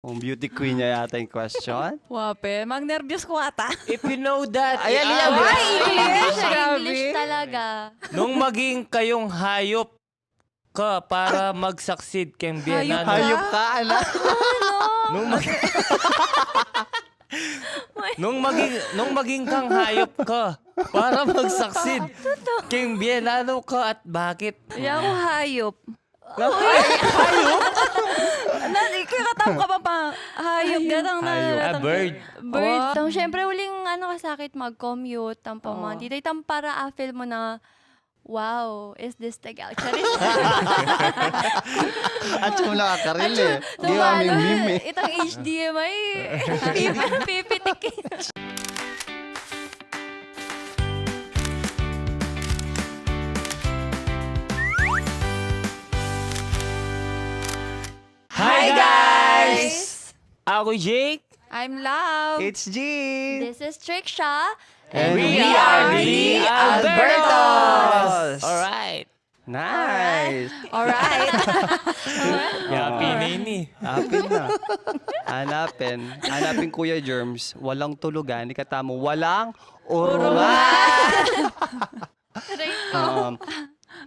Kung beauty queen niya yata yung question. Wape, mag-nervyos ko ata. If you know that, Ayan, Liam. Ay, English! Sa Grabe. English talaga. nung maging kayong hayop ka para mag-succeed kang biyenano. Hayop ka, anak. Nung mag- nung maging kang hayop ka para mag-succeed kang biyenano ka at bakit? Hindi ako hayop. Hayop? Kikatam ka pa hayop. Gatang na. A bird. Bird. Wow. Tang, syempre, uling kasakit mag-commute. Tampang mga titay. Tam para feel mo na, wow, is this the gal? Charis. At yung nakakaril eh. Di ba may meme eh. Itang HDMI. Pipitikin. Hi guys! Ako Jake. I'm Love. It's G. This is Tricksha. And we are the Albertos! Alright. Nice. Alright. Yapi na yun eh. Hanapin na. Hanapin Kuya Germs. Walang tulugan. Di katamo. Walang urungan.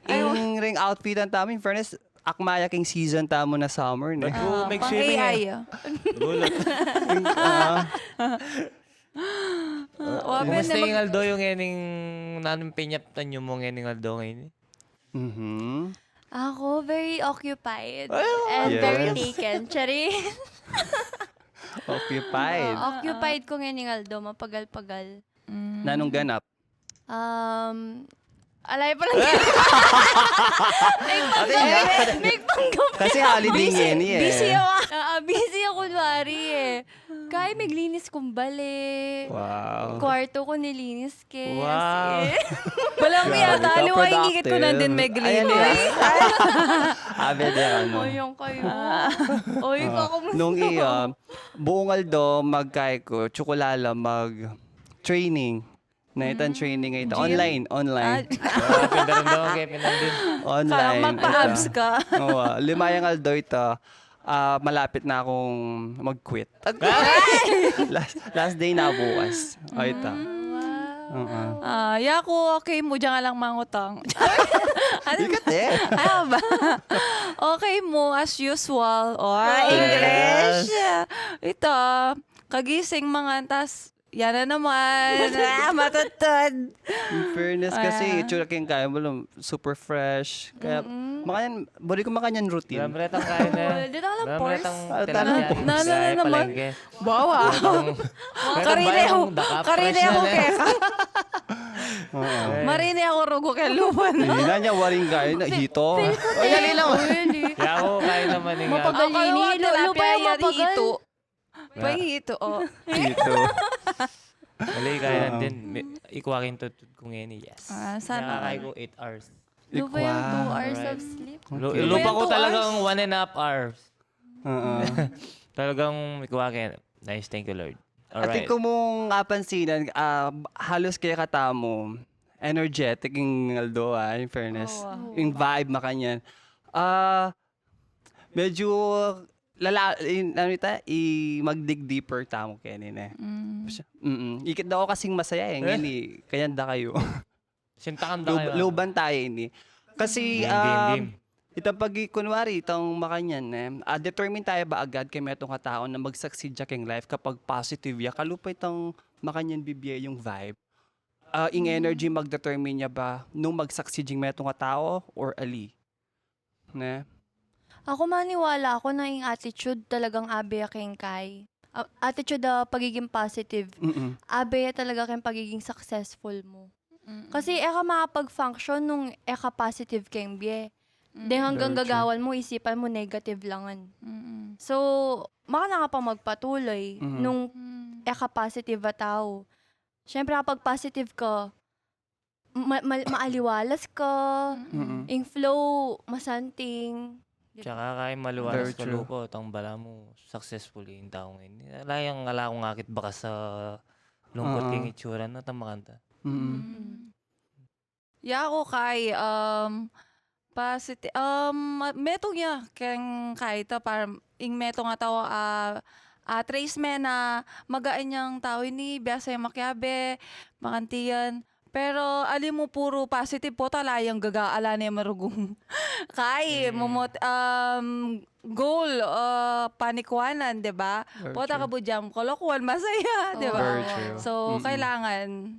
Ing ring outfit ang tamo. In fairness, akmaya king season tamo na summer. Ne? Make Pang swimming AI. eh. Gulat. Wape, Kumusta yung Aldo yung ening nanong pinyaptan nyo mo ening Aldo ngayon eh? Mhm. Ako, very occupied. And yes. very taken. Chari. Occupied. Occupied ko ngayon Aldo. Mapagal-pagal. Nanong ganap? Alay pa lang. May panggap. Kasi holiday ngayon eh. Busy ako. Busy ako kunwari eh. Kaya maglinis kong bali. Wow. Kwarto ko nilinis ke. Wow. Walang Grabe yata. ka, Aliwa ingit ko na productive. din may Ayan glinis. Abe de ano. Oyong kayo. Oy, kakamusta Nung ka? buong Aldo, magkay ko, tsukulala, mag-training. Na itang training ito. Online. Pindaran daw kaya pinandin. Online. Magpa-abs ito. ka. Oo, lima yung Aldo ito. Malapit na akong mag-quit. last day na bukas. O ito. Oo. Yako, okay mo, dyan nga lang mangutang. Ikat eh. Ano ba? Okay mo, as usual. English. Ito, kagising mga tas, yan na naman. Matutod. In fairness kasi, itsura kayong kaya mo lang, super fresh. Kaya, makanyan, body ko makanyan routine. Lamretang kain na. Dito ka lang Lamretang pors. tinapyan. Na naman. Wow. Karine ako. Karine ako kesa. Marine ako rugo kay lupan. Hindi na niya waring kaya na hito. Ay, dali lang. Kaya ako kain naman nga. Mapagalini. Lupa yung mapagal. Pahito, oh. Hito. Malay kaya na din. Ikuwakin to kung any yes. Sana. Nakakain ko 8 hours. Lupa yung 2 Wow. hours Alright. of sleep. Lupa ko 2 talagang 1.5 hours. Oo. Talagang ikuwakin. Nice, thank you Lord. At Alright. kung mong kapansinan, halos kaya katamo, energetic yung Aldo, in fairness. Yung vibe makanyan. Medyo mag-dig deeper tamo kanin eh. Ikit daw ako kasing masaya eh. Ngayon eh, kaya da kayo. Sintakan da kayo. Luban tayo ini. Kasi, Game. itang pag kunwari, itong makanyan eh, determine tayo ba agad kay metong katao na mag-succeed siya keng life kapag positive ya. Kalupa itong makanyan bibigay yung vibe. Yung energy mag-determine niya ba nung mag-succeed yung metong katao or ali. Ne? Ako maniwala ako na yung attitude talagang abe keng kay. Attitude pagiging positive. Mm-mm. Abe talaga keng pagiging successful mo. Kasi eka makapag-function nung eka positive keng biye. Di hanggang Very true. gagawan mo, isipan mo negative langan. So, maka na ka pa magpatuloy nung eka positive a tao. Siyempre kapag positive ka, maaliwalas ka, yung flow, masanting. Tsaka kaya maluwalas Very true. kaluko. Itong bala mo, successfully yung tao ngayon. Layang ala kong akit baka sa lungkot king itsura na tamakanta. Yako kay, positive, metong ya, keng kaita para ing meto nga tao trace me na magaan niyang tao ini biasa yung makyabe makantiyan pero ali mo puro positive po talayang gagaala na yung marugong kay goal panikwanan, 'di ba? Very Pota ka true. budyam kolokohan masaya, 'di ba? Very true. So kailangan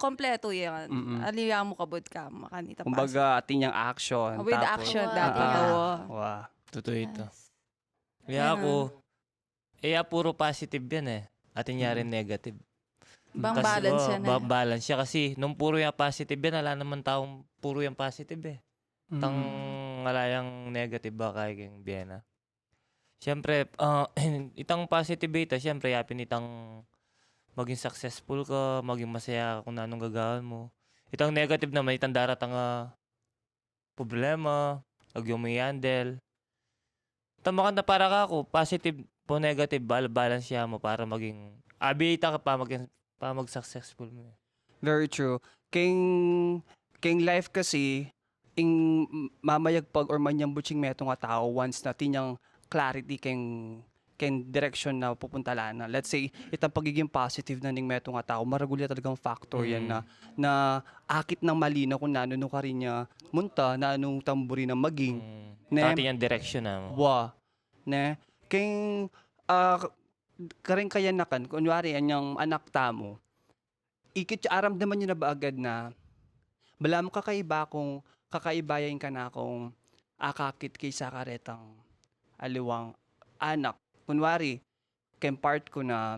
kompleto 'yan. Mm-mm. Aliya mo kabud ka makanita pa. Kumbaga, ating yung action. With tapos- action Wow. dati Ah, tawo. Wow. Totoo ito. Yes. Kaya ako, puro positive yan eh. Atin niya rin negative. Bang balance yan eh. Balance siya kasi nung puro yung positive yan, wala naman taong puro yung positive eh. Tang ngalayang negative ba kay keng Vienna. Siyempre, itang positive ito, siyempre, yapin itang maging successful ka, maging masaya ka kung anong gagawin mo. Itang negative naman, itang daratang problema, agyo mo i-handle. Tama ka na para ka ako, positive po negative, balance siya mo para maging, abita ka pa, mag-successful mo. Very true. King life kasi, ing mamayagpag or manyang butching meto nga tao once na tinyang clarity king direction na pupunta lana. Let's say, itang pagiging positive na ning meto nga tao, maragulya talagang factor yan na akit ng malinaw kung naano ka rin niya munta, na anong tamburi na maging. Ne? Tati yung direction na mo. Wa. Ne? King, karing kaya nakan, kunwari, anyang anak tamo, aram naman nyo na ba agad na, bala mo kakaiba kung kakaibayan ka na kung akakit kay sa karetang aliwang anak. Kunwari, kem part ko na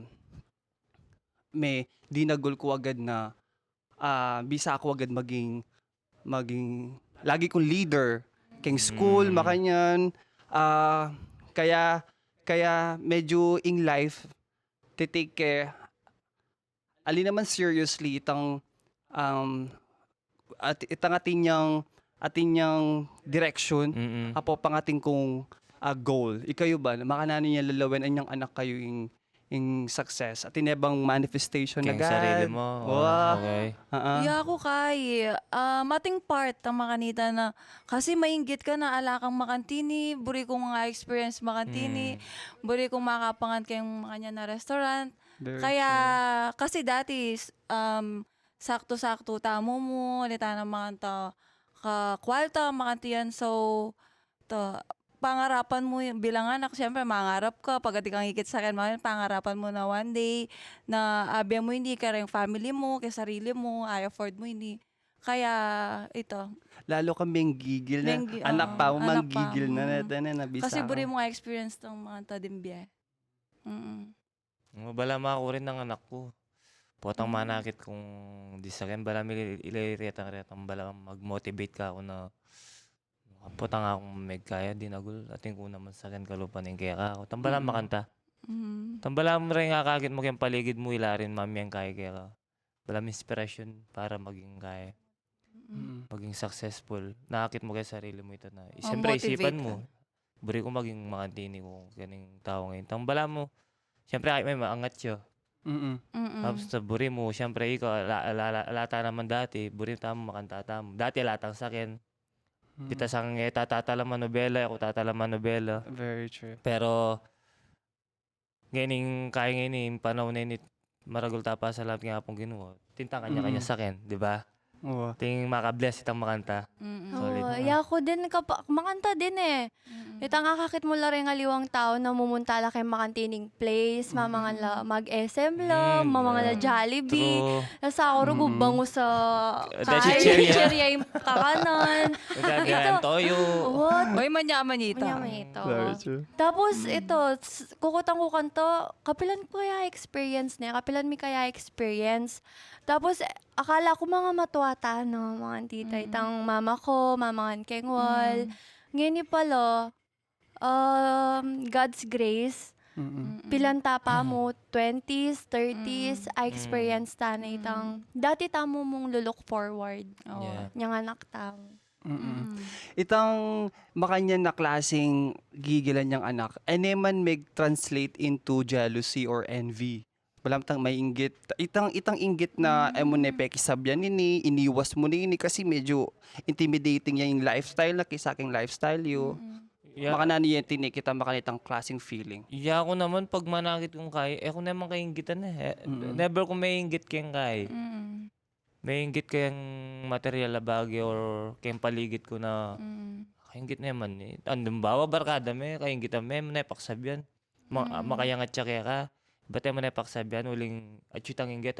may dinagol ko agad na bisa ako agad maging lagi kong leader king school makanyan kaya medyo in life take care ali naman seriously itang itang atinyang direction apo pangating kong goal. Ikayo ba? Makanano niya lalawin anyang anak kayo in success. At inebang manifestation na Keng sarili mo. Wow. Okay. Iya ako kay mating part ang makanita na kasi mainggit ka na ala kang makantini, buri ko nga experience makantini, buri ko makapangan kayong makanya na restaurant. Very Kaya kasi dati sakto-sakto tamo mo, lita na mga ta ka kwalta makantiyan so to pangarapan mo bilang anak, siyempre mangarap ka pag di kang higit sa akin, pangarapan mo na one day na abi mo hindi ka rin family mo, kay sarili mo, ay afford mo hindi. Kaya ito, lalo kang gigil na. Menggi- Anak oo, pa mo anak pa. manggigil na nabisa. kasi buri mo nga experience ng mga tadimbiya. Bala ako rin ng anak ko. Potang manakit kung di sa akin, bala retang bala mag-motivate ka ako na potang akong kaya dinagul ating ko naman sa akin kalupan ng kaya ako. Tambala makanta. Tambala mo rin kakakit mo kayong paligid mo ilarin mami ang kaya ka. Bala inspiration para maging kaya. Maging successful. Nakakit mo kay sarili mo ito na. Siyempre motivate isipan ka. mo. Buri ko maging makantini ko ganing tao ngayon. Tambala mo. Siyempre ay may maangat siya. Tapos sa buri mo, siyempre ikaw, alata naman dati, buri tamo makanta tamo. Dati alatang sa akin. Kita sang tatala manobela, ako tatala manobela. Very true. Pero ganing kaya ngayon panahon na ini maragol tapa sa lahat nga pong ginuo. Tinta kanya-kanya sa akin, di ba? Oo. Ting makabless itang makanta. Solid Oo, naman. ya ko din makanta din eh. Itang akakit mo la rin aliwang tao na mumunta kay makantining place, mamangan la mag-SM la, mamangan la Jollibee. True. Nasa ako ro gubango sa Dahil kain, chichirya. chichirya yung kakanan. Nagagayan toyo. What? Oy, manyaman ito. Manyaman ito. Very true. Tapos ito, kukutang ko kanto, kapilan ko kaya experience niya, kapilan mi kaya experience. Tapos akala ko mga matuwata, no, mga tita, itang mama ko, mamangan kengwal. Ngayon ni pala, God's grace, pilan tapa mo, 20s, 30s, I experience ta na itang, dati tamo mong look forward. Yeah. Niyang anak tamo. Itang makanyan na klaseng gigilan niyang anak, man may translate into jealousy or envy. Walang tang may inggit. Itang inggit na emon peki sabyan nini, iniwas mo nini kasi medyo intimidating yung lifestyle na kisa aking lifestyle yo. Yeah. Maka nani yung tinikita makanitang klaseng feeling. Iya ako naman pag manakit kong kay, ako naman kainggitan Never ko may inggit kayong kay. Mm. May inggit kayang material na bagay or kayang paligid ko na Mm. kainggit naman eh. Andun bawa barkada me, kainggitan me, manepaksabihan. Makayangat siya kaya ka. Ba't mo napaksabihan, uling atsutang inggit.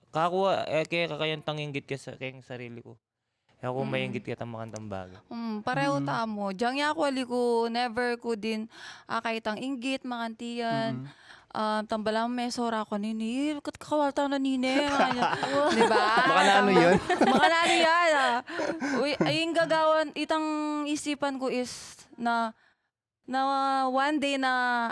Kakuha, kaya kakayantang inggit ka sa kayang sarili ko. Ako may inggit ka makantang bagay. Pareho tamo. Diyan ako ko never ko din kaitang inggit makantiyan. Tambalang may sora ko nini. Kakawalta na nini. Di ba? Baka na ano yun? Baka na ano yan. Uy, ayong gagawan, itang isipan ko is na one day na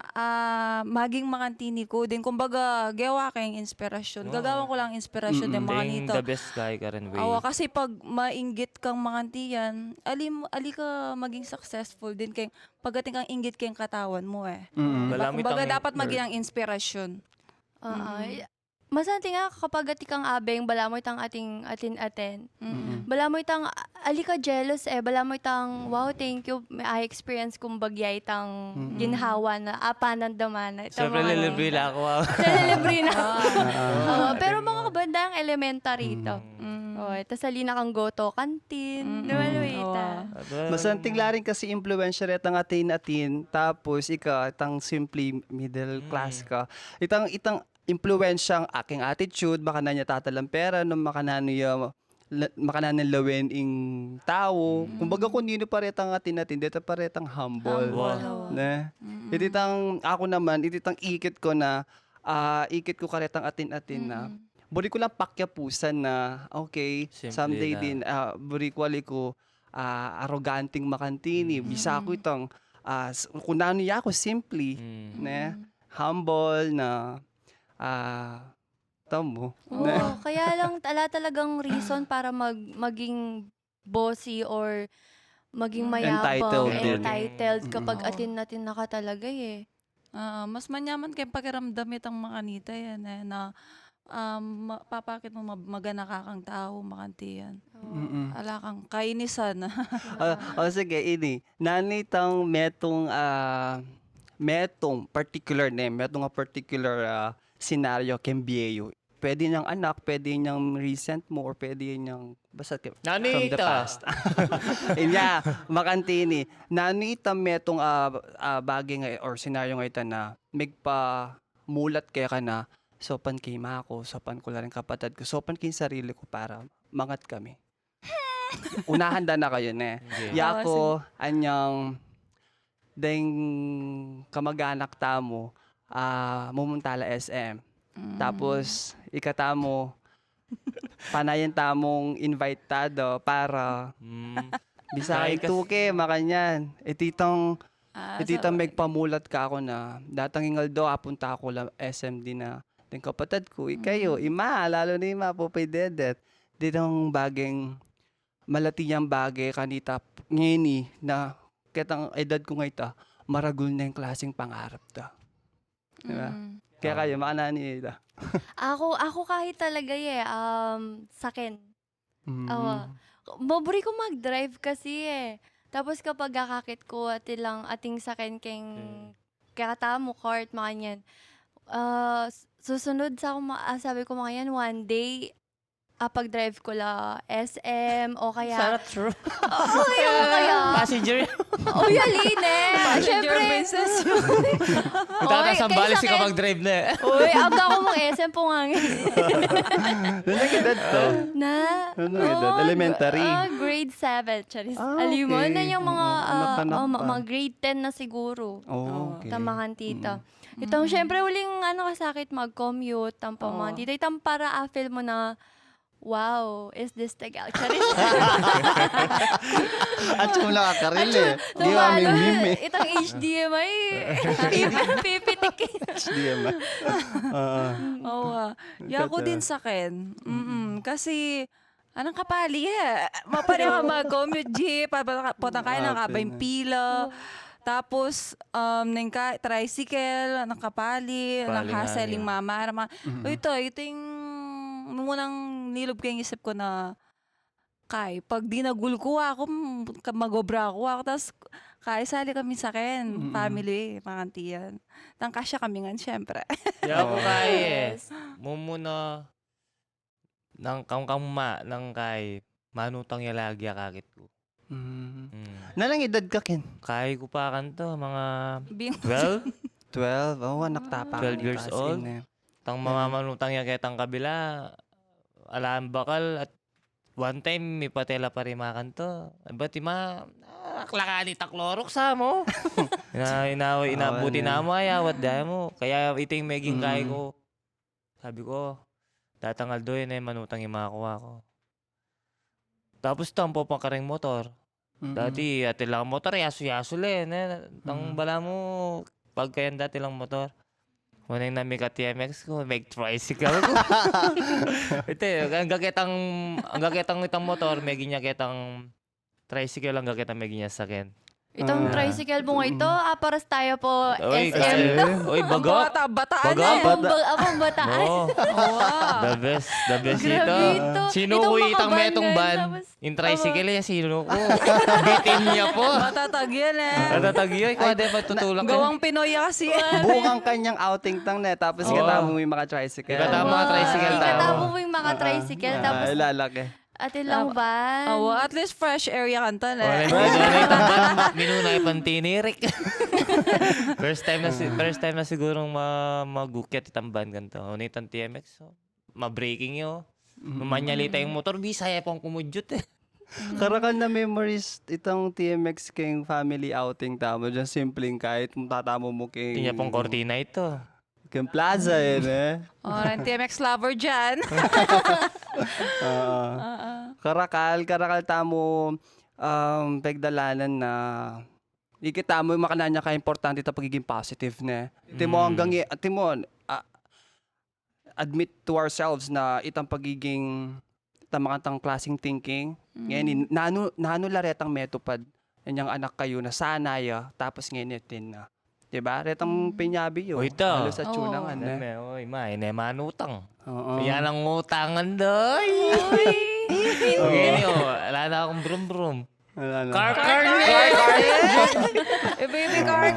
maging makantini ko din. Kumbaga, gawa kayong inspirasyon. Gagawan ko lang inspirasyon din mga Kayang nito. the best guy ka rin way. Awa, kasi pag mainggit kang makantiyan, ali ka maging successful din kay pagating kang inggit kayong katawan mo eh. Wala mo Kumbaga itang- dapat maging ang inspirasyon. Masanti nga kapag ati kang abeng, bala mo itang ating atin-atin. Bala mo itang, ali ka jealous bala mo itang, wow, thank you, may experience kong bagyay itang ginhawa na, apanan daman. Siyempre, lilibre lang ako. Libre na. Oo, pero mga kabandang elementary ito. Tapos alina kang goto kantin. Nawaluita. Masanting laring kasi influensya rin ang atin, tapos ika, itang simply middle class ka. Itang influensyang aking attitude, baka na niya tatalampera, no, makananin lawin ing tao. Kumbaga kung nino pa rin ang atin, dito pa rin ang humble. Na? Ititang, ako naman, ititang ikit ko na, ikit ko karetang atin na, buri ko lang pakyapusan na, okay, Simple someday na. din, buri ko arroganting makantini. Bisa ko itong, kung nano niya ako, simply, na, humble na, tamo. Oo, kaya lang talagang reason para maging bossy or maging mayabang, Entitled din. entitled kapag atin natin naka talaga eh. Mas manyaman kay pakiramdam itang makanita yan na papakit mo magana ka kang tao makantiyan. Ala kang kainisan. Sige, ini. Nanitang metong particular name, metong particular scenario kembiyeyo. Pwede niyang anak, pwede niyang recent mo, or pwede niyang basta from the Nanita! past. Inya, makantini. Nanita metong bagay nga or scenario nga ito na magpa mulat kaya ka na sopan kay mako, sopan ko lang kapatid ko, sopan kay sarili ko para mangat kami. Unahan na kayo ne. Okay. Yako, anyang dahing kamag-anak tamo, mumuntala SM. Tapos, ikatamo, panayan tamong invitado para bisa Ay, kay tuke, makanyan. Ititang So, magpamulat ka ako na datang ingal do, apunta ako lang SM din na din kapatid ko, ikayo, ima, lalo na ima, pupay dedet. Ditong bageng malatiyang bagay kanita ngeni na ketang edad ko ngayon maragul na yung klaseng pangarap ta. Diba? Kaya kayo, makanani ita. Ako kahit talaga sakin. Maburi ko mag-drive kasi Tapos kapag kakakit ko ating sakin keng kata mo court mga yan. Susunod sa ako sabi ko mga yan one day pag-drive ko la SM o kaya Sana true. kaya Passenger. Yalin Passenger syempre. princess. Tatasambali kaysa si kapag drive na Uy, aga ko mong SM po nga. Ano edad to? Na? Ano edad? Elementary? Grade 7. Charis. Ah, Alam mo, okay. na yung mga, Anak-anak pa. mga grade 10 na siguro. Oh, okay. Tamahan tita. Itong syempre uling kasakit mag-commute. Tampaman tita. Itang para feel mo na, wow, is this the gal? Charis. At kung nakakaril Di ba may meme Itang HDMI. Pipitik. HDMI. Oo. Yako din sa akin. Kasi, anong kapali Mapari ka mag-commute jeep, potang kaya nakabayang pila. Tapos, tricycle, nakapali, nakaseling mama. Ito yung munang nilob ko yung isip ko na pag dinagul ko ako, magobra ako. Tapos, Kaya sali kami sa kin, Mm-mm. family, makantiyan. Tang kasya kami nga, syempre. Di ako kaya eh. Yes. Mumuna nang nang kay manutang ya lagi akakit ko. Mm. Mm. Nalang edad ka, Ken? Kaya ko pa kanto, mga Bing 12. 12. Oh, anak tapa. 12 years old. Tang mamamanutang ya ketang kabila, alam bakal at one time may patela pa rin makanto. Ba't klakani taklorok sa mo? Inabuti na mo ay awat dahil mo. Kaya iting meging kaya ko. Sabi ko, datangal doon eh, manutang yung makakuha ko. Tapos tampo pa karing motor. Dati ati lang motor, yaso-yaso len. Tang bala mo, pag kayan dati lang motor. Kung na may ka-TMX ko, may tricycle ko. Ito ang gaketang itang motor, may ginya ketang tricycle, ang gaketang may ginya sakin. Itong tricycle mo ito, paras tayo po Oy, SM. oy, baga. Bataan Baga, eh. Abang bataan. Oo. Wow. The best ito. Grabe ito. Sino Itong ko itang makaban metong yan, ban? tapos- Yung tricycle eh, sino ko? Bitin niya po. Matatag yan eh. Natatagyo, ikaw din matutulak ka. Gawang Pinoy kasi. Buong ang kanyang outing tang na, tapos Oo. katama mo yung mga tricycle. Ikatama mga tricycle tao. Ikatama mo yung mga tricycle. Tapos, lalaki. ate lang ba? Oh, at least fresh area kanta Wala na. minunay pantinirik. First time na sigurong magukyat itang ban ganito. Unitan TMX. So, ma-breaking yo. Mamanyalita yung motor, bisaya pang kumudyot eh. Karakal na memories itong TMX king family outing tamo. Diyan simpleng kahit tatamo mo king... Tinya pong kortina ito. King plaza yun eh. Oh, ng TMX lover dyan. Oo. Karakal tamo pagdalanan na ikita mo yung makananya ka-importante ito pagiging positive na. Timo hanggang admit to ourselves na itang pagiging tamakantang klaseng thinking. Ngayon, nano laretang metopad. Yan yung anak kayo na sanaya, tapos ngayon itin na. Diba? Retang pinyabi yun. O ito. Halo sa tsunangan Ano eh. oy, ine manutang. Oo. Yan ang utangan doy. Okay niyo, wala na akong brum-brum. Wala na. Car. Baby car.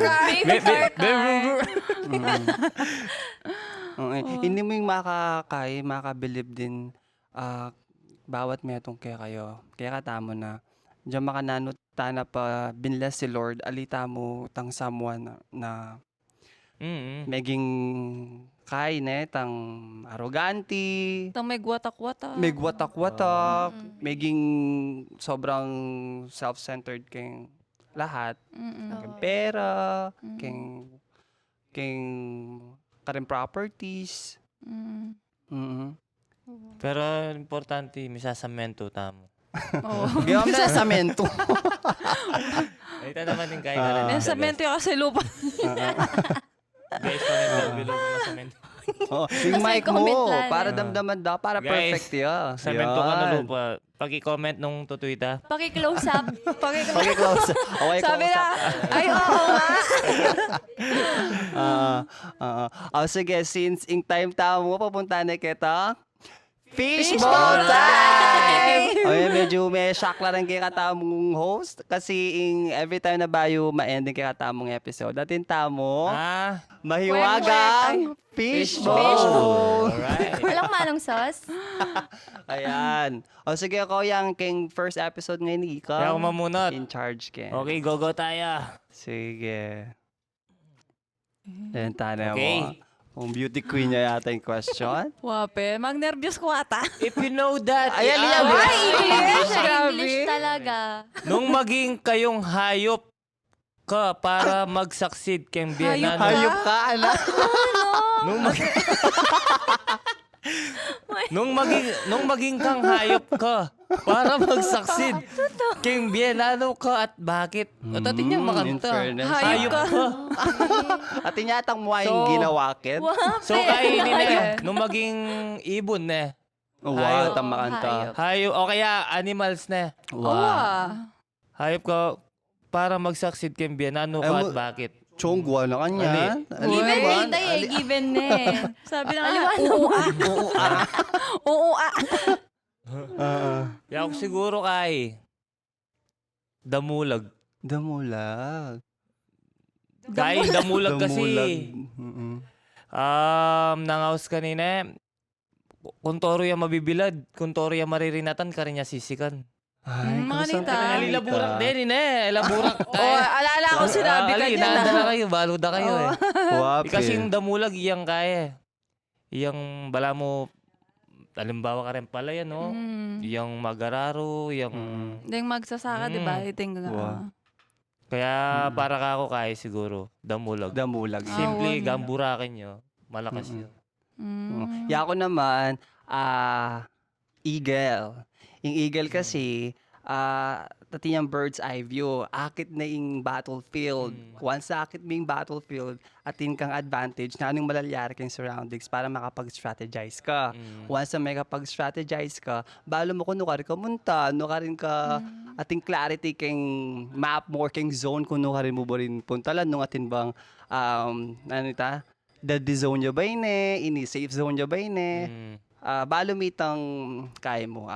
Okay. Hindi mo yung makabilib din bawat metong kaya kayo. Kaya katamo na. Diyan makananot tana pa binless si Lord. Alita mo tang someone na meging kay tang arroganti. Tang may gwatak-watak. May watak-watak. Meging sobrang self-centered keng lahat. Keng pera. Keng karing properties. Pero importante, misasamento tamo. Oh. Gawam na sa samento. Ito naman din kaya na rin. Yung samento yung kasi lupa. Guys, comment below kung masamento. Yung Kasi mic comment mo, lang. para damdaman daw, para Guys, perfect yan. Samento ka na lupa. Pag-i-comment nung tutuita. Paki-close up. Okay, close. Okay, Sabi close na, up. ay oo nga. Sige, since in time tamo, papunta na kita. Fishball time! Okay, medyo may shock lang kay katamong host kasi every time na bayo ma-ending kay katamong episode. Datin tamo, mahiwagang fishball! Alright. Walang manong sauce. Ayan. Sige ako yung king first episode ngayon ni Ika. Kaya ako mamunot. In charge ka. Okay, go tayo. Sige. Then tayo Okay. mo. Kung beauty queen niya yata yung question. Wape, mag-nervyos ko ata. If you know that, Ayan, i- yan. Ay, English. Grabe. English talaga. nung maging kayong hayop ka para mag-succeed kang biyanan. Hayop ka, anak. Nung mag- nung maging kang hayop ka para mag-succeed kang biyanano ka at bakit? At atin niyang In makanta. fairness. Hayop ka. At inyatang mo yung So, ginawakit. So kainin na nung maging ibon na. Wow, hayop. tama kanta. Hayop o kaya animals na. Wow. Hayop ka para mag-succeed kang biyanano ka at bakit? Chongwa na kanya. Given kita eh. Given na eh. Sabi na nga, oo Oo Kaya ako siguro kay damulag. Damulag. Kain damulag kasi. Mm-mm. Nangaos kanina, kung toro yung mabibilad, kung toro yung maririnatan, kari niya sisikan. Ay, Mga kamusta nita. ka, Alilaburak Nita? din, Laburak. Oh, alala ko sinabi ka Ali, niya inaanda na na. kayo, baluda kayo Oo. Wapi. Kasi yung damulag, iyang kaya. Iyang bala mo, halimbawa ka rin pala yan, no? Iyang magararo, iyang... Ding magsasaka, di ba? Mm. Iting Wow. Kaya para ka ako kaya siguro, damulag. Damulag. Ah, Simple, wag. gamburakin nyo. Malakas yun. Ya ako naman, eagle. Yung eagle kasi, tati yung bird's eye view. Akit na yung battlefield. Once akit mo yung battlefield, atin kang advantage na anong malalyari kang surroundings para makapag-strategize ka. Once na may kapag-strategize ka, balo mo kung ka rin ka munta, ka rin ka ating clarity kang map more kang zone kung ka rin mo ba rin puntalan nung atin bang ano ita? The zone nyo ba ini safe zone nyo ba balo mitang kaya mo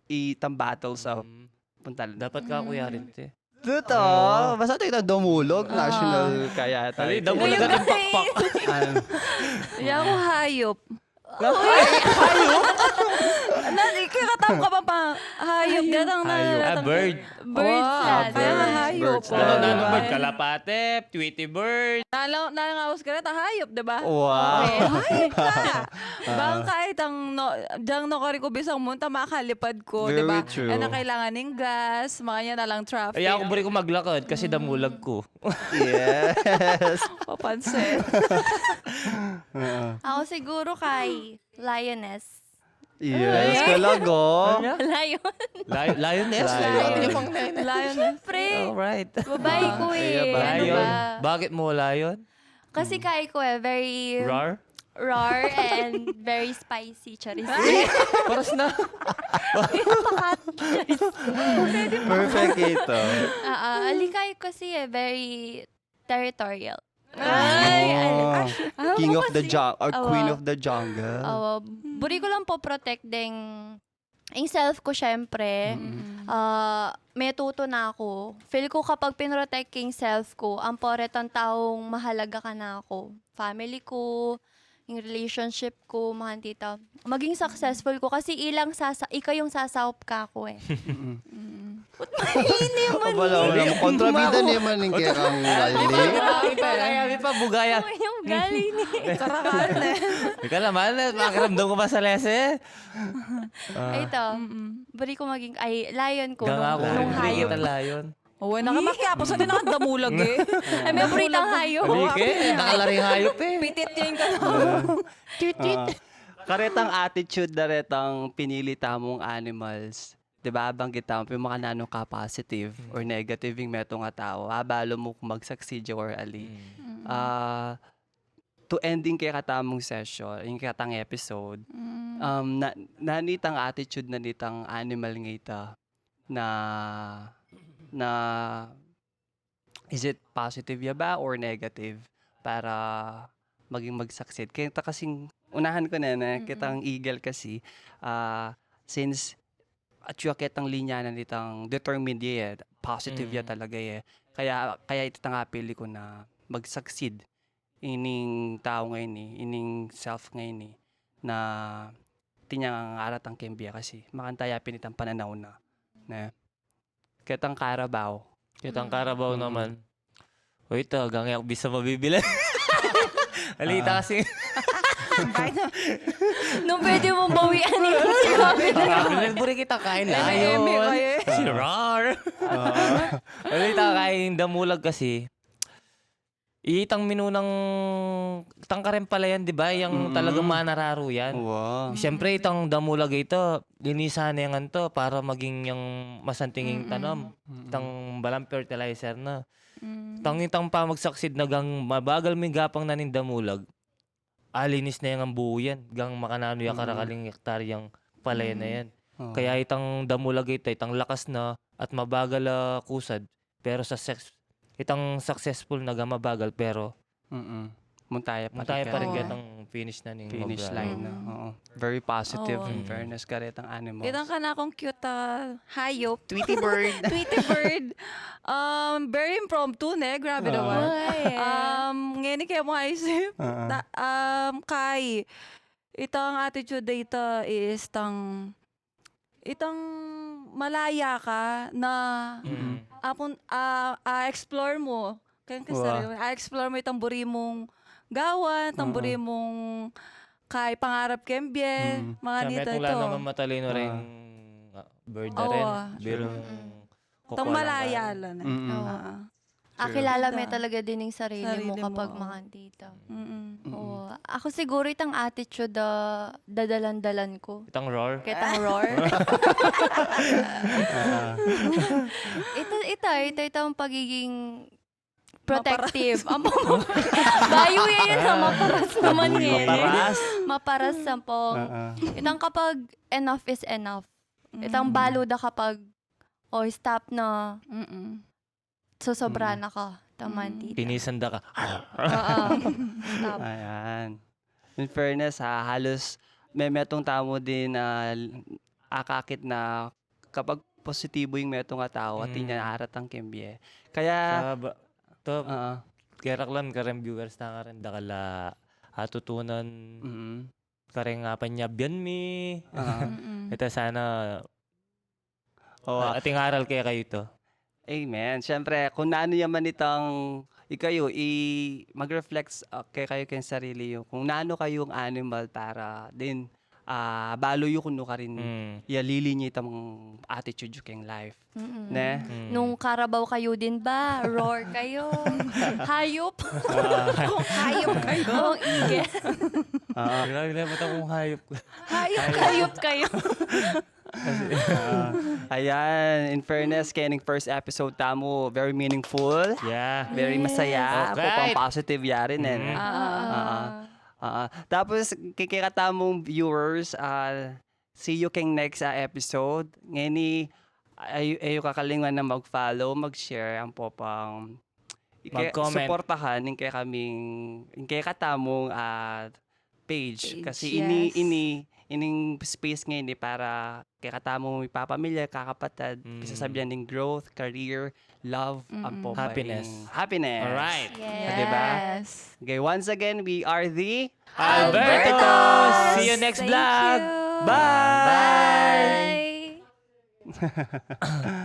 itang battle sa puntalan. Dapat ka kuya rin, te. Dito, basta ito itang dumulog, national kaya tayo. Ali, damulag ka ng pakpak. Hindi ako hayop. Kikatap ka pa hayop. Gatang Hayop. Bird. Birds Wow, lang. kaya nga birds, hayop. birds. Ano, Ah. nanong bird? Kalapate, Tweety bird. Nalangawas ka rin, hayop, di ba? Wow. Hayop ka. Bang kahit diyang nakari ko bisang munta, makalipad ko, di ba? Very true. Na kailangan ng gas, makanya na lang traffic. Ay, ako bari ko maglakad kasi damulag ko. Yes. Papansin. Ako siguro kay lioness. Yes, kalago. Lion. Lioness? Lion. Lion. Siyempre, Alright. babae ko eh. Yeah, Ano Lion. ba? Bakit mo lion? Kasi kaya ko very Rar? raw and very spicy. Charis. Paras na. Perfect ito. Alikay kasi very territorial. King of the jungle, or Awa. queen of the jungle. Buri ko lang po protect ding yung self ko syempre. May tuto na ako. Feel ko kapag pinrotect yung self ko, ang poret ang taong mahalaga ka na ako. Family ko, yung relationship ko, mga tita. Maging successful ko kasi ikaw yung sasahop ka ako eh. Wala mo. Kontrabida naman yung kaya kang lalili. Kaya pa bugaya. yung galing ni. Karakal na. Ikaw naman, makiramdam ko ba sa lese? Ito, bari ko maging, lion ko. Ganga ako, Nung hindi hayop. kita lion. Oo, nakamakya. Paso din nakadamulag eh. Ay, may buritang hayop. Halike, nakalaring hayop eh. Pitit niya yung ka. Karetang attitude na retang pinili tamong animals. Diba, banggit tamo, yung mga nanong ka positive or negative yung metong nga tao. Balo mo kung mag-succeed or ali. To ending kay katamong session, yung katang episode, nanitang attitude na nitang animal ngita na is it positive ya ba or negative para maging mag-succeed. Kaya kasing unahan ko na kitang eagle kasi since at yung kitang linya na nitang determined positive ya talaga kaya ito nga pili ko na mag-succeed ining tao ngayon ining self ngayon na tinyang arat ang kembia kasi makantaya pinitang pananaw na kitang Carabao. Kitang Carabao naman. O ito, hanggang ako bisa mabibili. Halita kasi. Nung pwede mong bawian yung sinabi na. Parang buri kita kain lion. Si Rar. Halita kain damulag kasi. Itang minunang tangkaren pala yan, di ba? Yung talagang manararo yan. Wow. Siyempre, itang damulag ito, linisan na yan to para maging yung masantinging tanam. Itang balang fertilizer na. Itang pa mag-succeed na gang mabagal may gapang na ning damulag. Alinis na yan ang buo yan. Gang makanano yung karakaling hektaryang palay na yan. Kaya itang damulag ito, itang lakas na at mabagal kusad. Pero sa itang successful na mabagal pero Muntaya pa Muntaya pa rin Oo. gatang finish na ning finish mag- line na. Oo. Very positive Oo. in fairness ka rin ang animals. Kitang ka na akong cute hayop. Tweety bird. Tweety bird. Very impromptu, ne? Grabe naman. Ay, Ngayon kaya mo isip. Kai, itang attitude dito is itang malaya ka na Mm. explore mo. Kaya Wow. sarili mo. explore mo itang buri mong gawan, itang buri mong kay pangarap kembye, mga Sa dito metong ito. naman matalino rin bird na Oo. rin. Pero Itang malaya lang. Mm-mm. Oo. Kilala mo Ganda. talaga din yung sarili mo Sarili kapag mo, mga tita. Mm-mm. Oo. Ako siguro itang attitude dadalan-dalan ko. itang roar. Kitang roar. ito ang pagiging protective. Bayo yan sa maparas naman yan. Maparas. Maparas sa pong. Itang kapag enough is enough. Itang baluda kapag stop na. Mm-mm. Susobra na ka. Taman tita. Pinisanda ka. Oo. Stop. Ayan. In fairness halos may metong tamo din na akakit na kapag positibo yung metong tao at inaarat ang kembye. Kaya, To, ah, kaya lang kareng viewers na karen dakala hatutunan mm, kareng panyabyan mi. Mm-mm. Ito sana oh, ating aral kaya kayo to. amen. Siyempre, kung naano yaman itang ikayo, mag-reflect kay kayo kayong sarili yung kung naano kayong animal para din baloyo kuno ka rin yalili niya itang attitude yung kayong life. Mm-mm. Ne? Nung Carabao kayo din ba? Roar kayo? Hayop? Hayop kayo? Oh, ige. Grabe na ba't akong hayop ko? Hayop kayo? Ayan, in fairness, kaning first episode tamo, very meaningful, Yeah. very masaya, Okay. pang positive yari nen. Tapos, kikatamong viewers, see you king next episode. Ngani, ayo kakalingan na mag-follow, mag-share, ang popang Mag-comment. supportahan ng kay kaming, ng kay katamong page. Kasi yes. ining space ngayon para kay katamong ipapamilya, kakapatid, pisasabihan ng growth, career, love, ang popang Happiness. Happiness. Alright. Diba? Yes. Okay, once again, we are the Albertos! See you next Thank vlog! you. Bye! Bye!